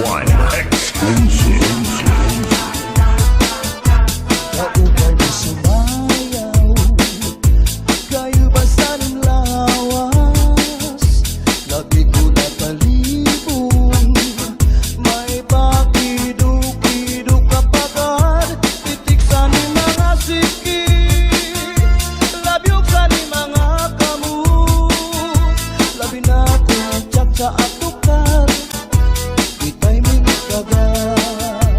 One exclusive. Kaugay na sumayaw, kayo ba sa lawas? Lagi ko napalibong, may pakiduk-iduk kapagad, titik sa ni mga siki, labyog sa ni mga kamu, labi na kong tsak sa atukar, di timing kagat.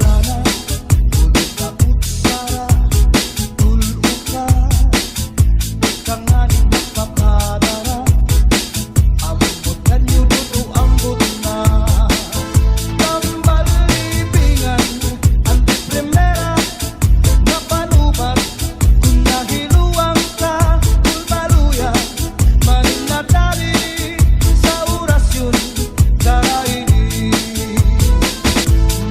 Arana, ulit na utsara, tulo ka, kanganing magpapadara, ambot kanyo duto ambot na. Tambal libingan, ante primera, napanubat, kung nahiluang ka, kulbaluya, maninatari, sa orasyon, daraini.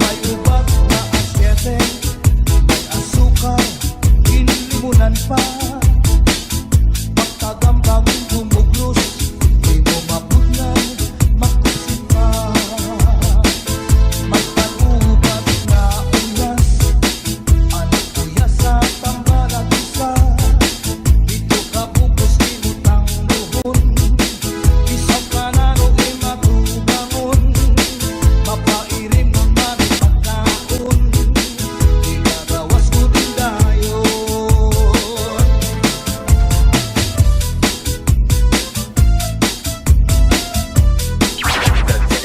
May ubat na asyete, may asukar, inlimunan pa. Pagtagambang gumuglos, di mo mapudnan, makusin pa. May panubat na uyas, ano uyas sa tambalat isa. Dito ka bukos imutang luhon, isaw ka na no'y matubangon. Mapairim ng mani pagkaon, igagawas ko din dayon.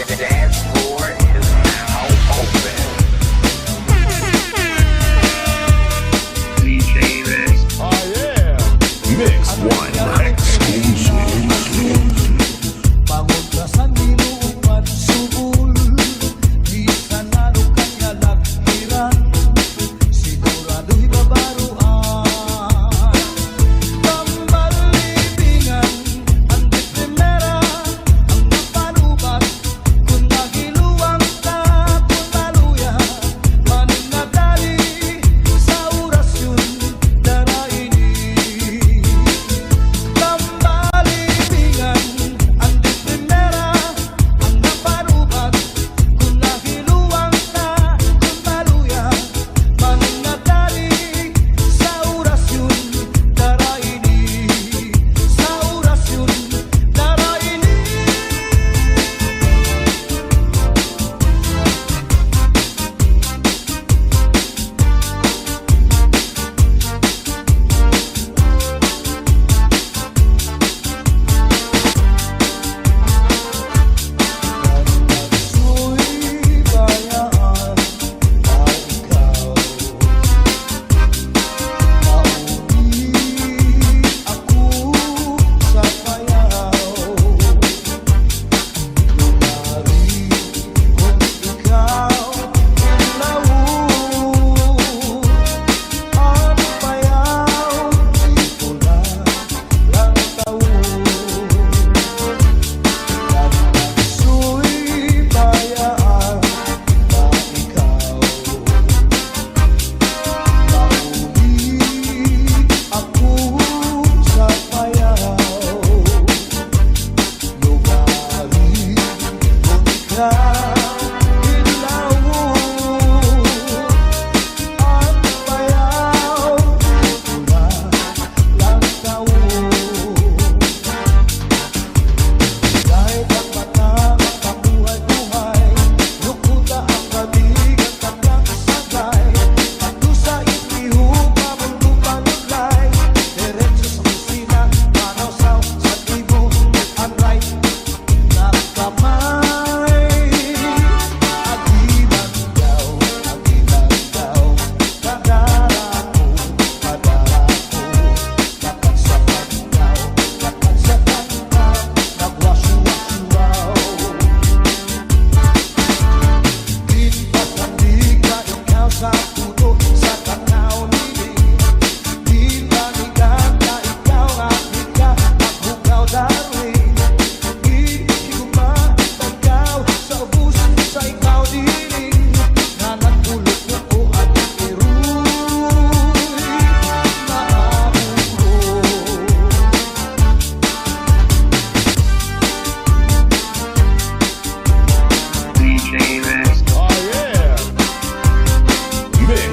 The dance floor is now open. DJ Rex. Mix one exclusive. Bangon ka sa niluupan subul, di sanado kanya laghiran, sigurado'y babaruan. Tambal libingan, ante primera, ang napanubat, kung nagiluwang ka, kulbaluya, maninatari, sa orasyon, daraini. Tambal libingan, ante primera, ang napanubat, kung nagiluwang ka, kulbaluya, maninatari, sa orasyon, daraini. Sa orasyon, daraini. Sa'yo'y bayaan na ikaw, mauwi ako sa payaw. Lumari kung ikaw ilaw, ang payaw di pula lang taon. Sa'yo'y bayaan na ikaw, mauwi ako sa payaw. Lumari kung ikaw ilaw, ang payaw di pula lang taon. Kahit ang mata magpabuhay-buhay, lukuta ang kabig at pagkakasagay. Pagdusa itihog, mamundo panuglay, diretso sa kusina, manawsaw sa tibo, anray na kamay. Agiman daw, kadara ko, dapat sa pagdaw, dapat sa pagdaw, nagwasyo-wasyo-waw. Ginpasandig ka ikaw sa puto, sa tanaw niling. Ginpanigan ka ikaw, aking ka, maghugaw darling. Igumagtagaw sa ubus, sa ikaw diling. Na nagulot mo ko at iruy na ahuro. DJ Rex. Mix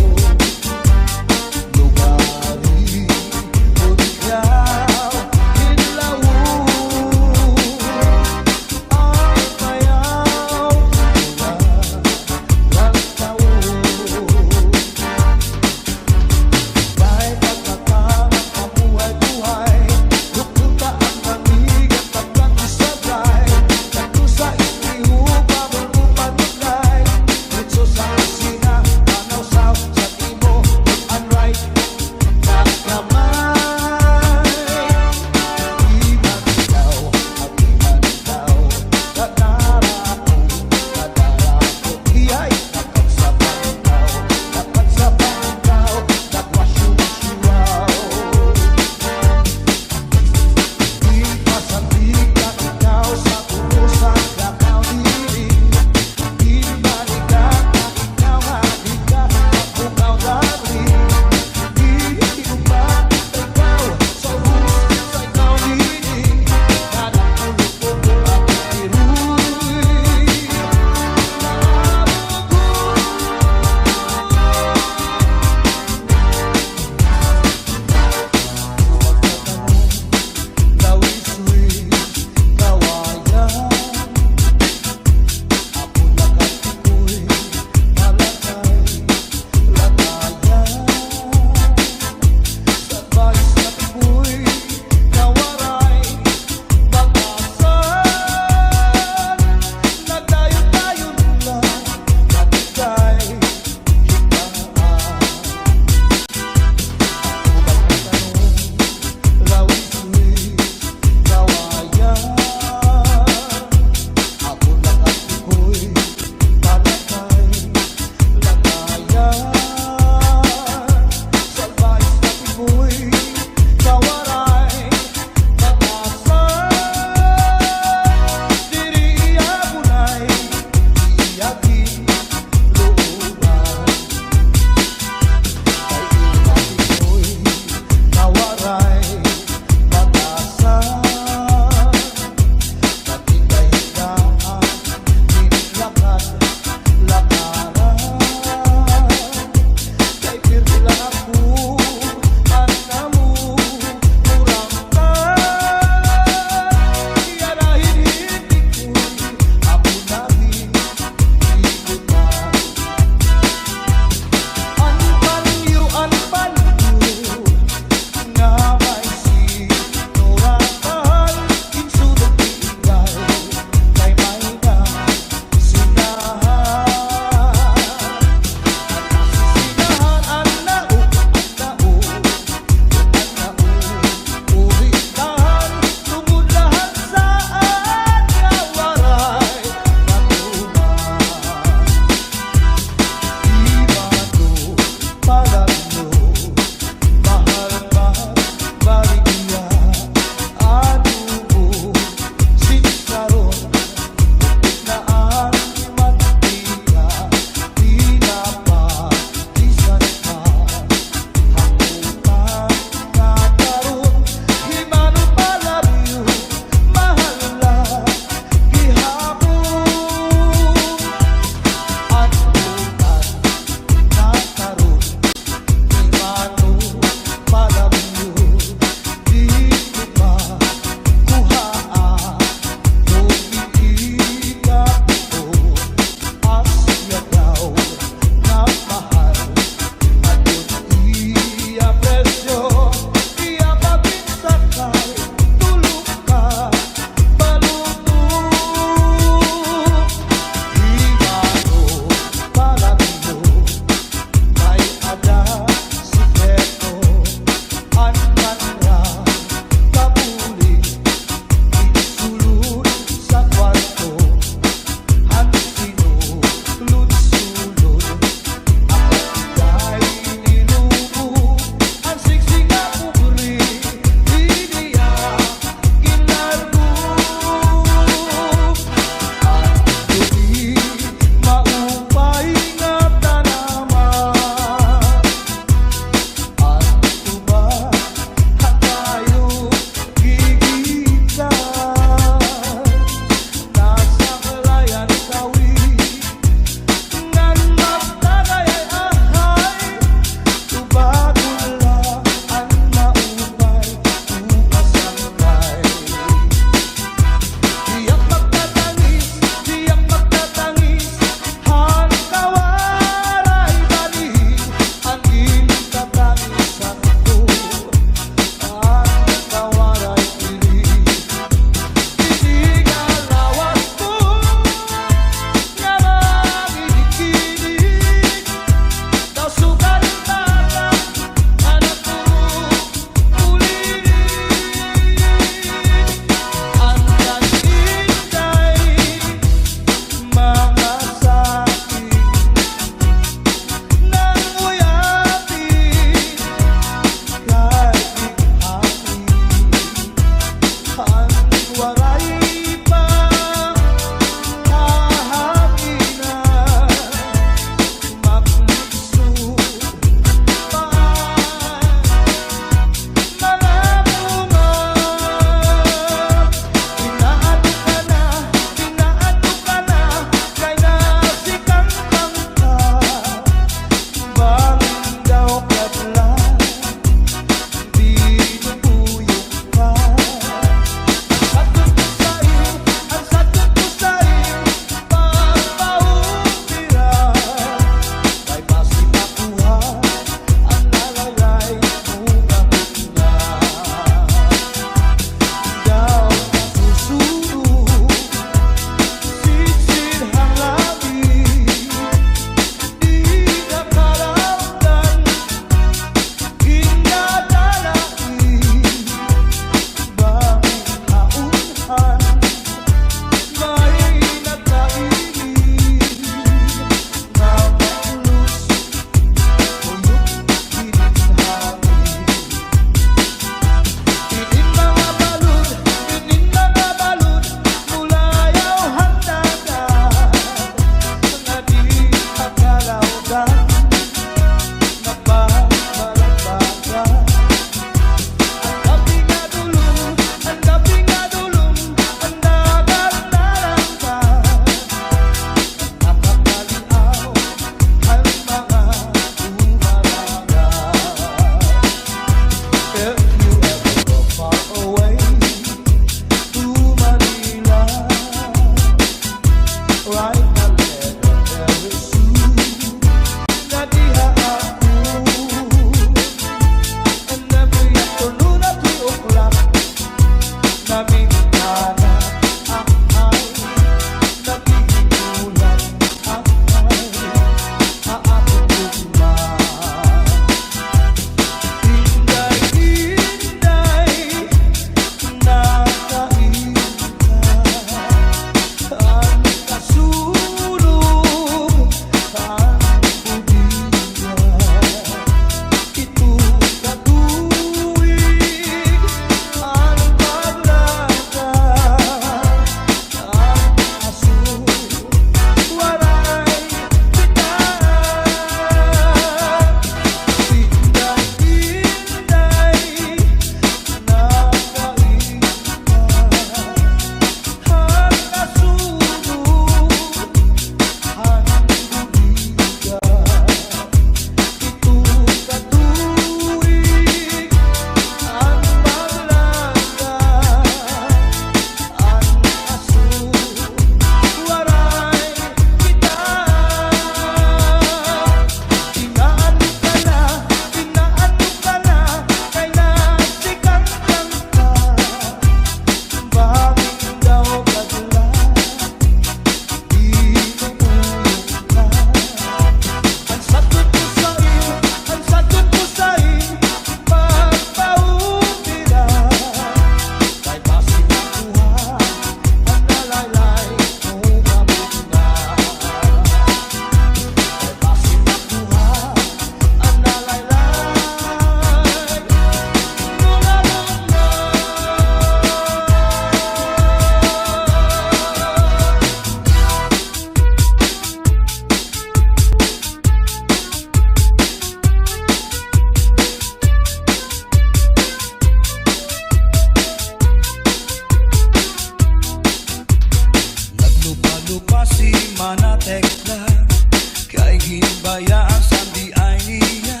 Kay ginbayaan sandi ay niya,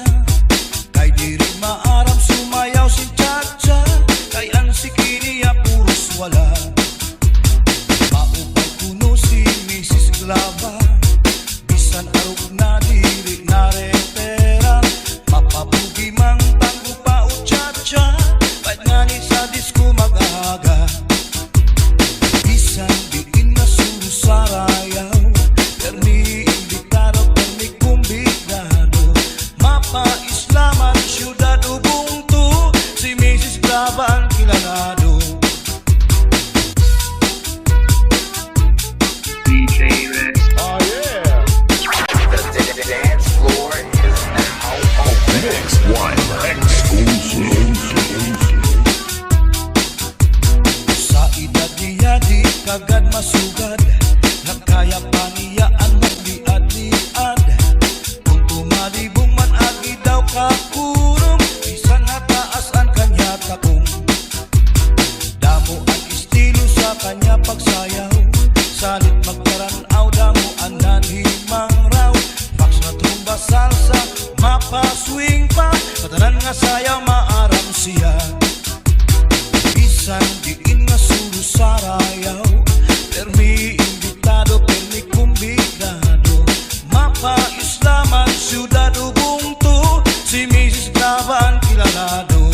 kay diri maaram sumayaw si Chacha, kay ang sikiniya puros wala. Maupay kuno si Mrs. Glava, bisan arog na diri na retera, mapabugi mang tango pa o Chacha, kahit nga ni sa disco mag-aga. Bisan diin na suro sa rayaw, permi imbitado, permi kumbidado, mapa-islaman, syudad Ubuntu, si Mrs. Glava ang kilalado. DJ Rex. Oh yeah. The dance floor is now open. Mix 1 exclusive. Sa edad niya di kagad masugad, nakaya pa niya ang magliad-liad. Kung tumalibong man agi daw kakurong, bisan hataas ang kanya takong. Damo ang estilo sa kanya pagsayaw, salit magkaranaw, damo ang nanhimang raw. Fax na trumba salsa, mapa swing pa, katanan nga sayaw maaram siya. Bisan diin nga suro sa rayaw, permi imbitado, permi kumbidado, mapa-islaman, syudad Ubuntu, si Mrs. Glava ang kilalado.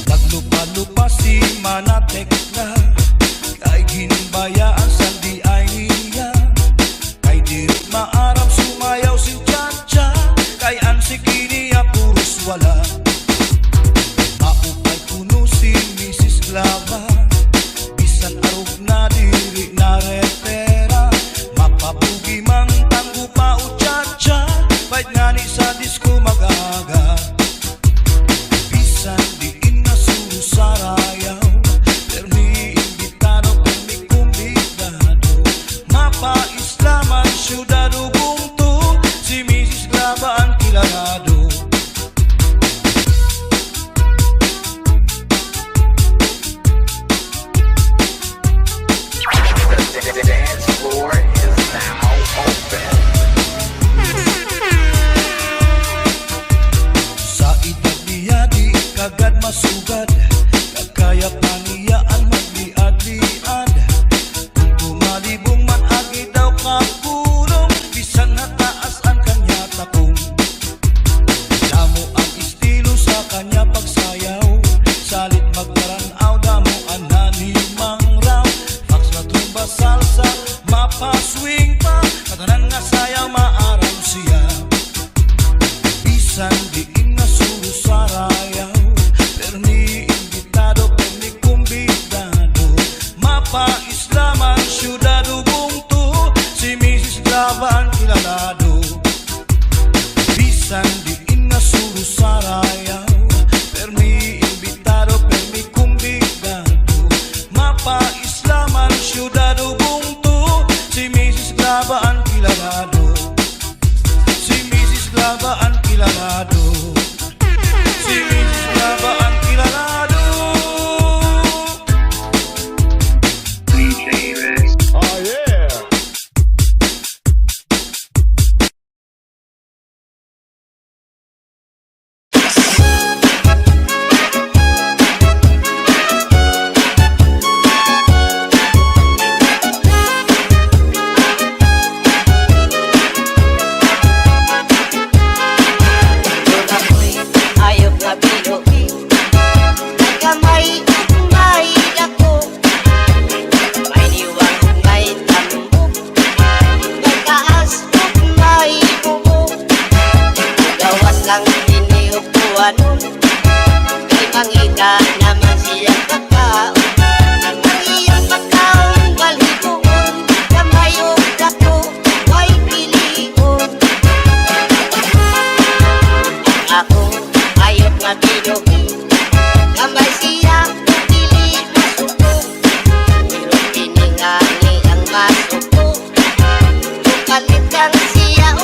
Naglupa-lupa si Manatekla, kay ginbayaan sandi ay niya, kay diri maaram sumayaw si Chacha, kay ang sikiniya puros wala. Maupay kuno si Mrs. Glava, bisan arog na diri na retera, mapabugi mang tango pa o Chacha, kahit nga ni sa disco mag-aga. Bisan diin na suro sa rayaw, permi imbitado, permi kumbidado, mapa-islaman, syudad Ubuntu, si Mrs. Glava ang kilalado. The dance floor is now open. Sa edad niya di kagad masugad, kagaya pa niya ang magliad-liad. Kung tumalibong man agi daw kakulong, bisan hataas ang kanya takong. Damo ang estilo sa kanya pagsayaw, salit magkaranaw, damo ang nanhimang raw. Fax na trumba salsa, mapa swing pa, katanan nga sayaw maaram siya. Bisan diin na suro sa rayaw, permi imbitado, permi kumbidado, mapa-islaman, syudad Ubuntu, si Mrs. Glava ang kilalado. Bisan diin na suro sa rayaw, permi imbitado, permi kumbidado, mapa-islaman, syudad Ubuntu, si Mrs. Glava ang kilalado. Si Mrs. Glava ang kilalado. Si Mrs. Glava ang kilalado. DJ Rex. Oh yeah. Ayok na binuki, nagkamay ugmay dako, may niwang ugmay tambok, nagkaas ugmay bubo, gawas lang iniupuan nun, kay mangita naman siyang kakao, ang iyong pagkaon balhibuon, kamay ug dako, way pilion. Ako ayok na binuki, kamay siya pili masuko, pero piningani ang masuko, kalit lang siya o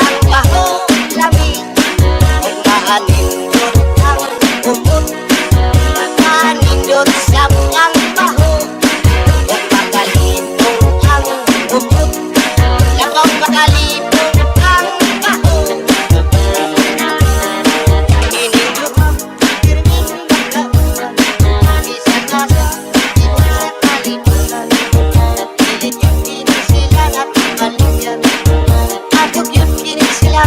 ang baho lamig kung maanindot ang umot maanindot sa ang baho kung makalibong ang umot lakaw makalibong ang baho inindot pirming magkaulan isa kasa ibon sa kalibutan pilit yung pinig sila at maligyan atog yung pinig sila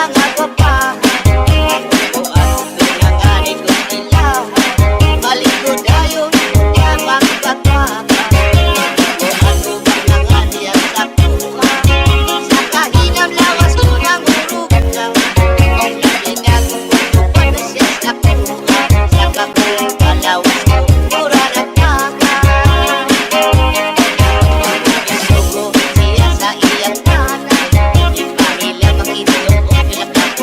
mga gwapa. O ano pinanganin ko nila, malikod ayon niya magpagpapa. O ano pinanganin sa kuha, sa kahinang lawas ko ng urugam. Ang lalingan ko kung na siya sa kuha, sa kakulang kalawas ko, mura na kaka. Isugo siya sa iyang tanay, ipangila mag-inyong o pinagkakot.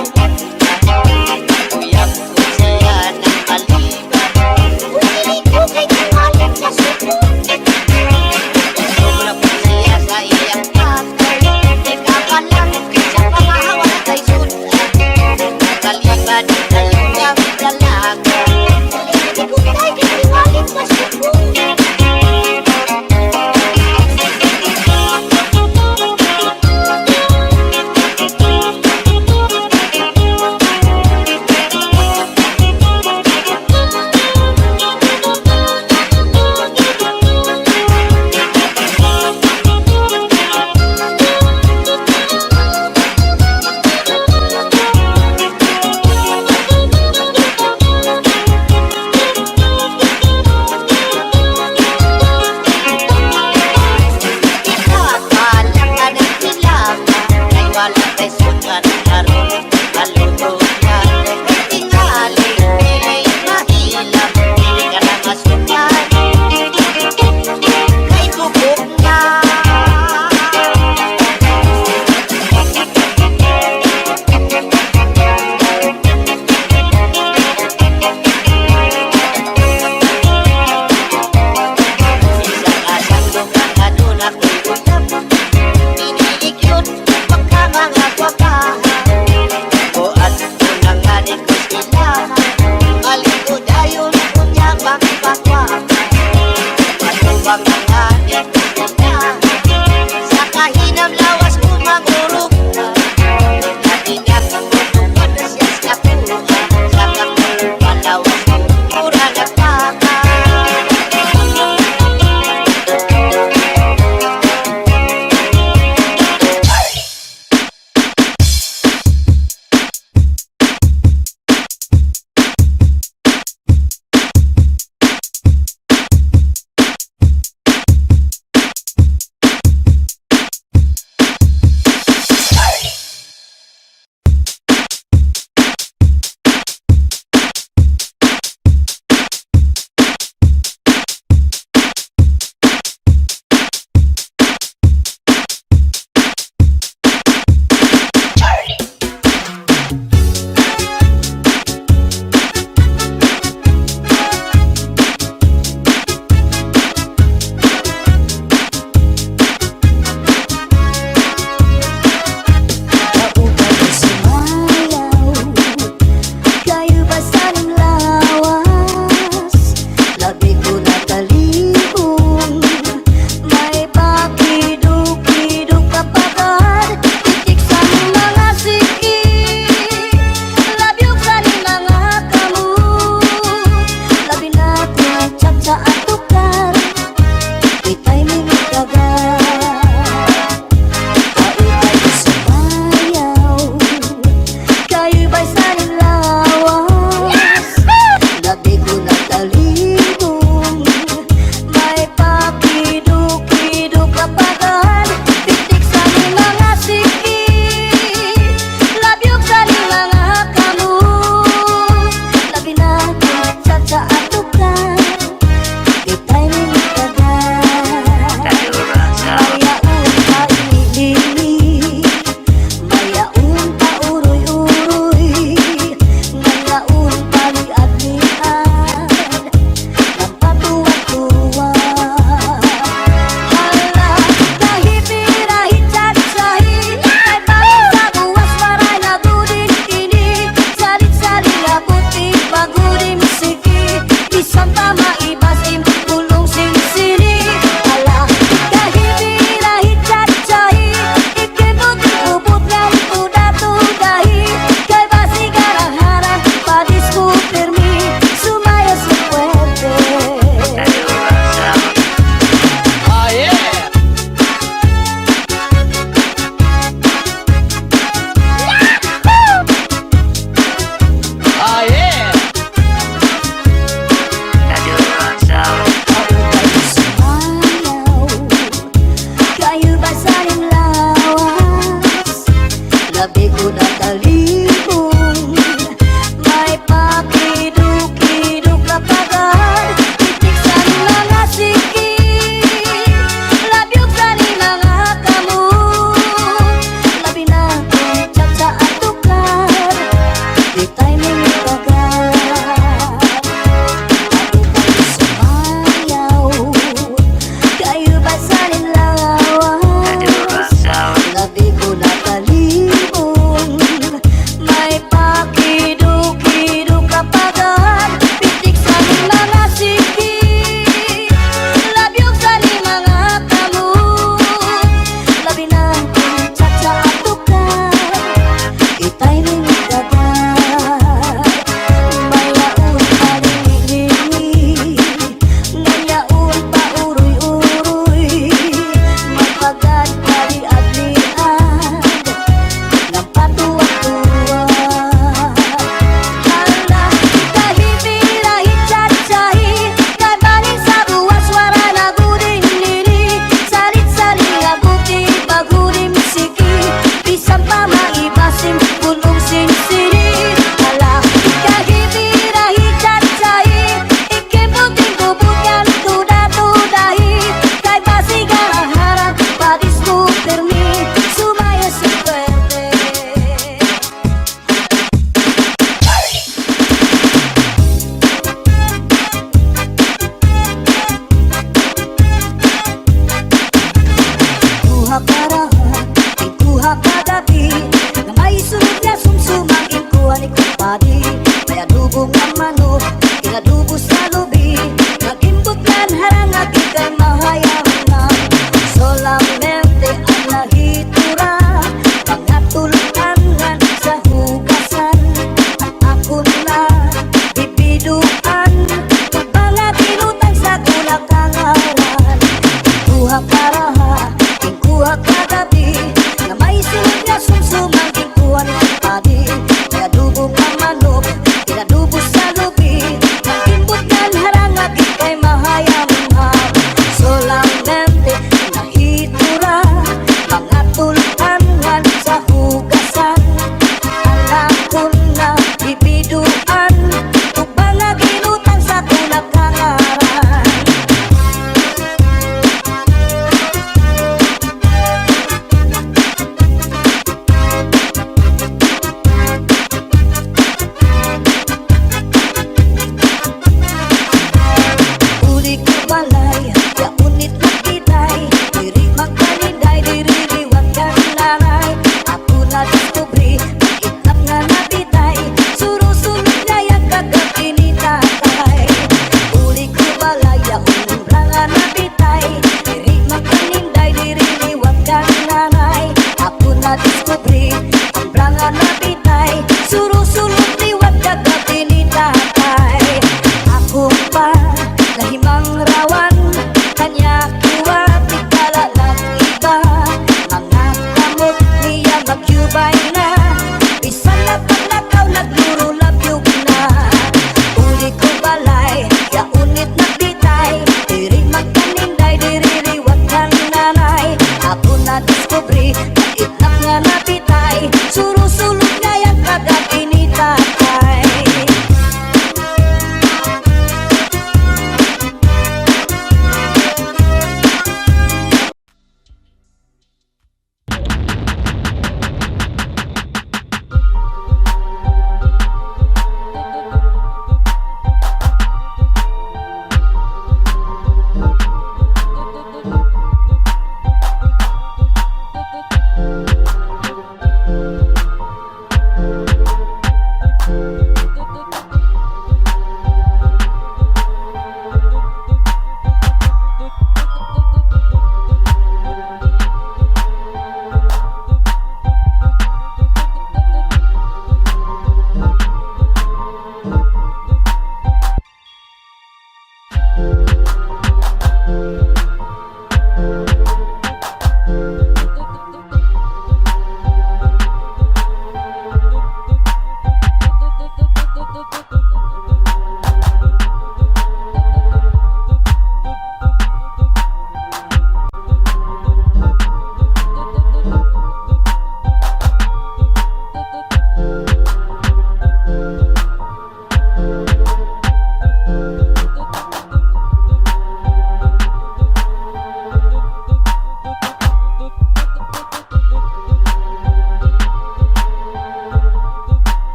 Suru-suru